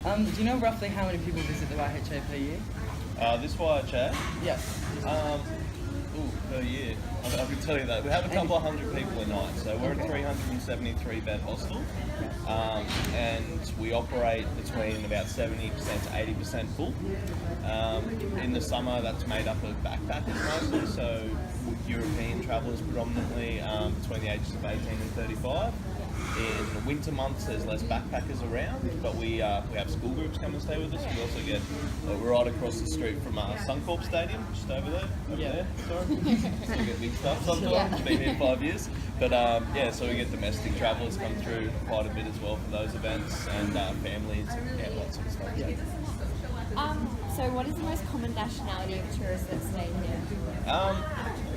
Do you know roughly how many people visit the YHA per year? This YHA, Yes. per year, I can tell you that. We have a couple of hundred people a night, so we're a 373 bed hostel, and we operate between about 70% to 80% full. In the summer, that's made up of backpackers mostly, so European travellers predominantly between the ages of 18 and 35. In winter months, there's less backpackers around, but we have school groups come and stay with us. We also get we're right across the street from Suncorp Stadium, just over there. There, sorry. So we get big stuff sometimes. Yeah. Been here 5 years, but so we get domestic travellers come through quite a bit as well for those events, and families, lots of stuff. Yeah. So what is the most common nationality of tourists that stay here?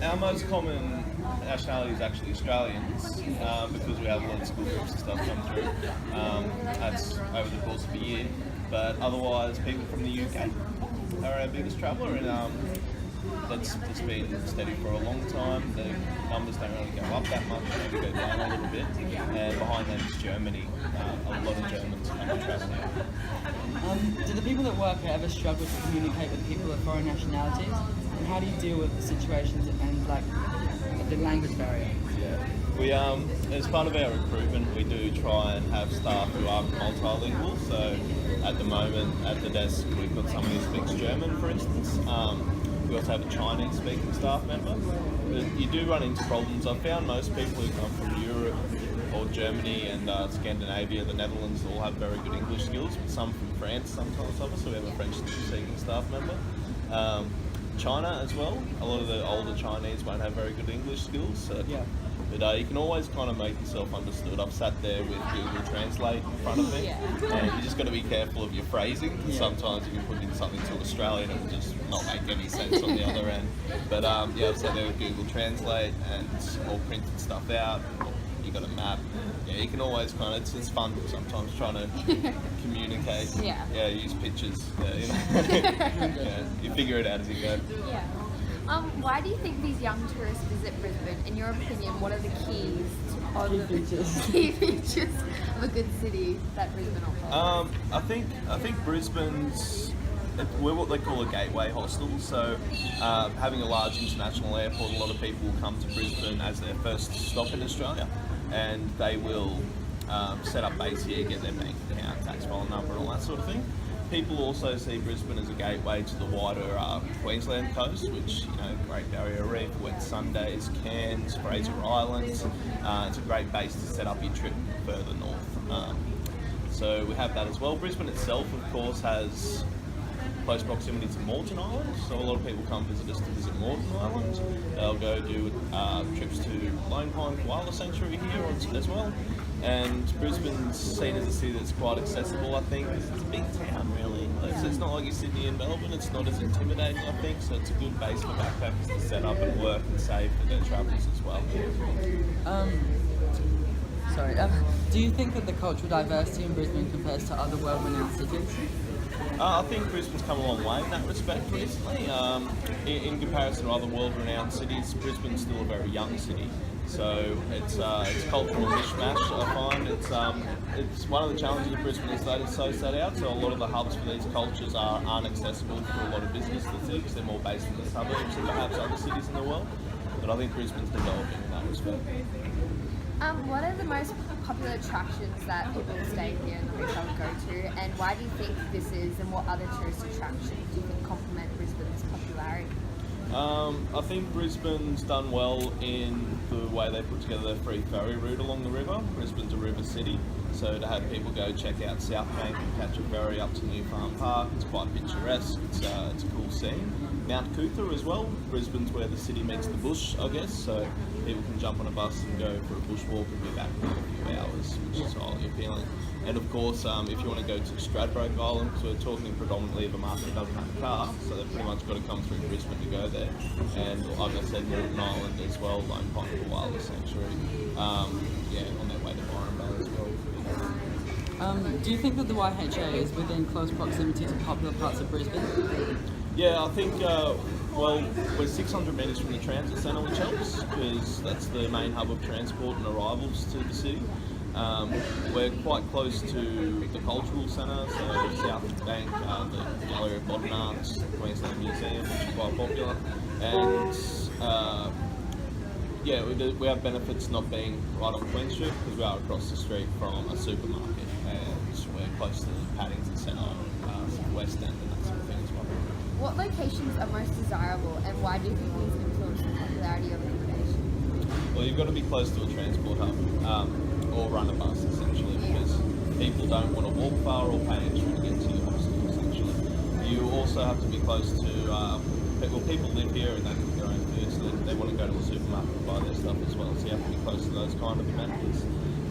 Our most common nationality is actually Australians, because we have a lot of school groups and stuff come through. That's over the course of a year. But otherwise, people from the UK are our biggest traveller, and that's been steady for a long time. The numbers don't really go up that much, maybe go down a little bit. And behind them is Germany. A lot of Germans come and travel here. Do the people that work here ever struggle to communicate with people of foreign nationalities? And how do you deal with the situations and the language barrier? Yeah. We as part of our recruitment, we do try and have staff who are multilingual. So at the moment at the desk, we've got somebody who speaks German, for instance. We also have a Chinese-speaking staff member. But you do run into problems. I've found most people who come from Europe or Germany and Scandinavia, the Netherlands, all have very good English skills. But some from France, sometimes of us. So we have a French-speaking staff member. China as well. A lot of the older Chinese won't have very good English skills. So, but you can always kind of make yourself understood. I've sat there with Google Translate in front of me, and you just got to be careful of your phrasing. Sometimes you can put in something to Australian and it will just not make any sense on the other end. But I've sat there with Google Translate and all printed stuff out. You got a map. Yeah, you can always kind of, it's fun sometimes trying to communicate. Use pictures. You figure it out as you go. Yeah. Why do you think these young tourists visit Brisbane? In your opinion, what are the key features of a good city that Brisbane offers? I think Brisbane's, we're what they call a gateway hostel, so having a large international airport, a lot of people will come to Brisbane as their first stop in Australia, and they will set up base here, get their bank account, tax file number and all that sort of thing. People also see Brisbane as a gateway to the wider Queensland coast, which, Great Barrier Reef, Whitsundays, Cairns, Fraser Islands. It's a great base to set up your trip further north. So we have that as well. Brisbane itself, of course, has close proximity to Moreton Island, so a lot of people come visit us to visit Moreton Island. They'll go do trips to Lone Pine Koala Sanctuary here as well. And Brisbane's seen as a city that's quite accessible, I think, because it's a big town, really. It's not like your Sydney and Melbourne, it's not as intimidating, I think, so it's a good base for backpackers to set up and work and save for their travels as well. Do you think that the cultural diversity in Brisbane compares to other world-renowned cities? I think Brisbane's come a long way in that respect recently. In comparison to other world-renowned cities, Brisbane's still a very young city. So it's cultural mishmash, I find. It's one of the challenges of Brisbane is that it's so set out, so a lot of the hubs for these cultures aren't accessible for a lot of business in the city because they're more based in the suburbs than perhaps other cities in the world. But I think Brisbane's developing in that respect. What are the most popular attractions that people stay here in the hotel go to, and why do you think this is, and what other tourist attractions do you think complement Brisbane's popularity? I think Brisbane's done well in the way they put together their free ferry route along the river. Brisbane's a river city, so to have people go check out South Bank and catch a ferry up to New Farm Park, it's quite picturesque, it's a cool scene. Mount Cootha as well, Brisbane's where the city meets the bush, I guess, so people can jump on a bus and go for a bushwalk and be back in a few hours, which is highly appealing. And of course, if you want to go to Stradbroke Island, because we're talking predominantly of a market that doesn't have a car, so they've pretty much got to come through Brisbane to go there. And like I said, Moreton Island as well, Lone Pine Koala Sanctuary, on their way to Byron Bay as well. Do you think that the YHA is within close proximity to popular parts of Brisbane? Yeah, I think, we're 600 metres from the transit centre, which helps, because that's the main hub of transport and arrivals to the city. We're quite close to the cultural centre, so South Bank, the Gallery of Modern Arts, the Queensland Museum, which is quite popular, and yeah, we have benefits not being right on Queen Street because we are across the street from a supermarket, and we're close to the Paddington Centre, West End, and that sort of thing as well. What locations are most desirable, and why do you think these influence the popularity of accommodation? Well, you've got to be close to a transport hub, or run a bus essentially, because people don't want to walk far or pay extra to get to your hostel essentially. You also have to be close to, people live here and they cook their own food, so they want to go to a supermarket and buy their stuff as well, so you have to be close to those kind of amenities.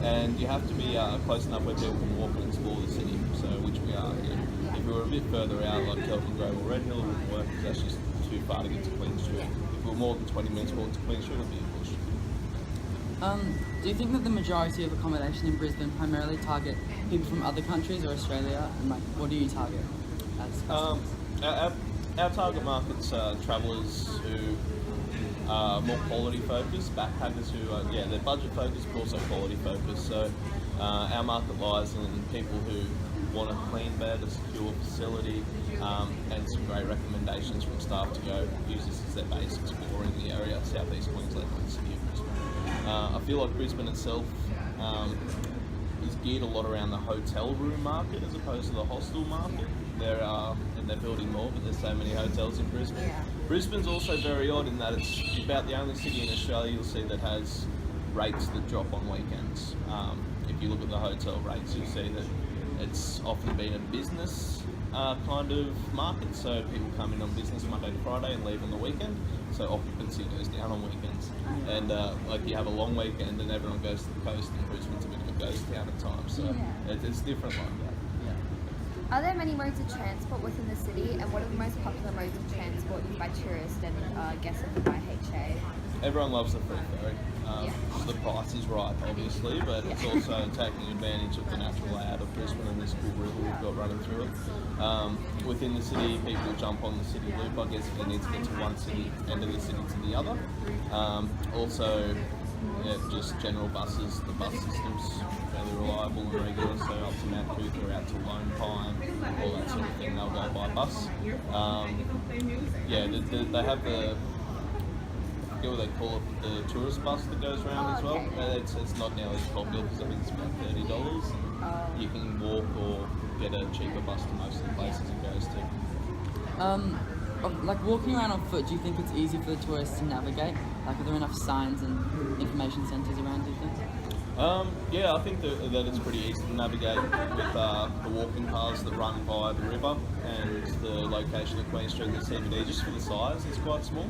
And you have to be close enough where people can walk and explore the city, so which we are here. If we were a bit further out, like Kelvin Grove or Red Hill, it wouldn't work because that's just too far to get to Queen Street. If we were more than 20 minutes walk to Queen Street, it would be a push. Do you think that the majority of accommodation in Brisbane primarily target people from other countries or Australia? And like, what do you target as customers? Our target market's travellers who are more quality focused, backpackers who are, they're budget focused but also quality focused. So our market lies in people who want a clean bed, a secure facility, and some great recommendations from staff to go use this as their base exploring the area, South East Queensland and the city of Brisbane. I feel like Brisbane itself is geared a lot around the hotel room market as opposed to the hostel market. And they're building more, but there's so many hotels in Brisbane. Yeah. Brisbane's also very odd in that it's about the only city in Australia you'll see that has rates that drop on weekends. If you look at the hotel rates, you'll see that it's often been a business kind of market, so people come in on business Monday to Friday and leave on the weekend, so occupancy goes down on weekends. And like you have a long weekend and everyone goes to the coast, and Brisbane's a bit of a ghost town at times, so it's different like that. Are there many modes of transport within the city, and what are the most popular modes of transport used by tourists and guests of the YHA? Everyone loves the free ferry. The price is right, obviously, but it's also taking advantage of the natural layout of Brisbane and this cool river we've got running through it. Within the city, people jump on the city loop, I guess, if they need to get to one city, end of the city to the other. Also, just general buses. The bus system's fairly reliable and regular, so up to Mount Coot or out to Lone Pine, all that sort of thing, they'll go by bus. They have the, I forget what they call it, the tourist bus that goes around as well. Okay. It's not nearly as popular because I think it's about $30. You can walk or get a cheaper bus to most of the places it goes to. Like walking around on foot, do you think it's easy for the tourists to navigate? Like, are there enough signs and information centres around, do you think? I think that it's pretty easy to navigate with the walking paths that run by the river and the location of Queen Street and the CBD, just for the size, it's quite small.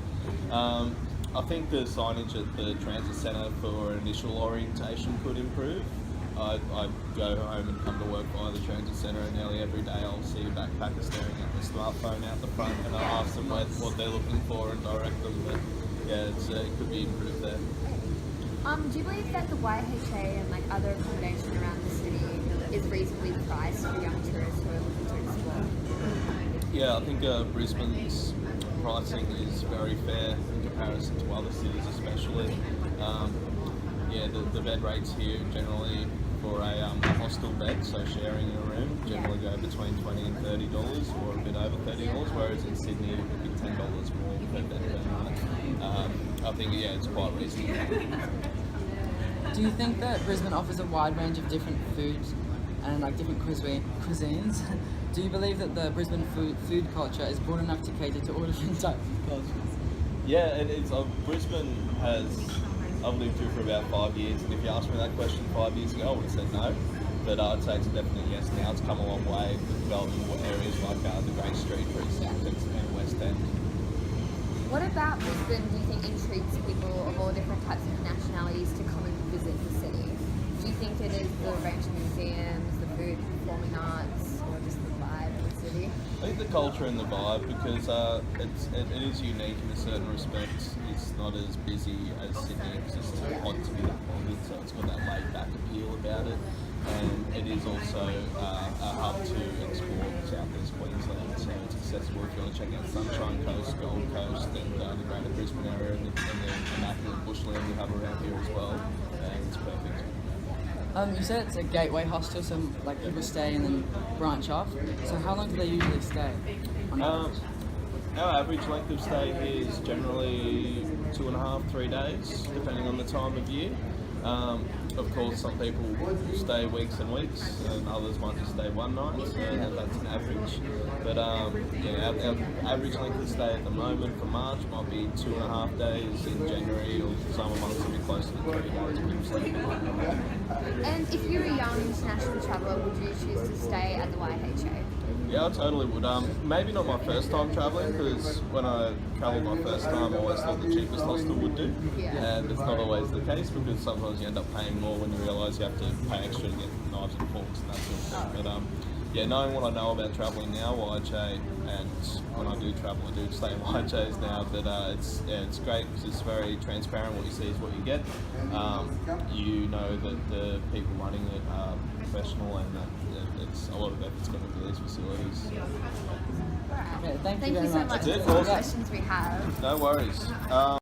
I think the signage at the transit centre for initial orientation could improve. I go home and come to work via the transit centre, and nearly every day I'll see a backpacker staring at their smartphone out the front, and I ask them what they're looking for and direct them. But it could be improved there. Do you believe that the YHA and like other accommodation around the city is reasonably priced for young tourists who are looking to explore? Yeah, I think Brisbane's pricing is very fair in comparison to other cities, especially. The bed rates here generally for a hostel bed, so sharing a room, generally go between $20 and $30 or a bit over $30, whereas in Sydney it would be $10 more per bed per night. I think it's quite reasonable. Do you think that Brisbane offers a wide range of different foods and like different cuisines? Do you believe that the Brisbane food culture is broad enough to cater to all different types of cultures? Yeah, it is. Brisbane I've lived here for about 5 years, and if you asked me that question 5 years ago, I would have said no. But I'd say it's a definite yes now. It's come a long way with developing areas like the Great Street precinct and West End. What about Brisbane do you think intrigues people of all different types of nationalities to come and visit the city? Do you think it is the range of museums, the food, performing arts, or just the vibe of the city? I think the culture and the vibe, because it is unique in a certain respect. It's not as busy as Sydney, it's just too hot to be appointed, so it's got that laid-back appeal about it. And it is also a hub to explore South East Queensland, so it's accessible if you want to check out Sunshine Coast, Gold Coast, and the Greater Brisbane area, and the immaculate bushland we have around here as well. And it's perfect. You said it's a gateway hostel, so like people stay and then branch off. So how long do they usually stay? On Um, average? our average length of stay here is generally 2.5, 3 days, depending on the time of year. Of course, some people stay weeks and weeks, and others might just stay one night, so that's an average. But yeah, our average length of stay at the moment for March might be 2.5 days. In January, or summer months, will be closer to 3 days. People stay. And if you're a young international traveller, would you choose to stay at the YHA? Yeah, I totally would. Maybe not my first time travelling, because when I travelled my first time, I always thought the cheapest hostel would do. Yeah. And it's not always the case, because sometimes you end up paying more when you realise you have to pay extra to get knives and forks and that sort of thing. But yeah, knowing what I know about travelling now, YHA, and when I do travel, I do stay in YHAs now. But it's great because it's very transparent. What you see is what you get. You know that the people running it are professional, and that it's a lot of effort's gone into these facilities. Alright. Okay, thank you Thank very you so much. much That's for it, the awesome. questions we have. No worries.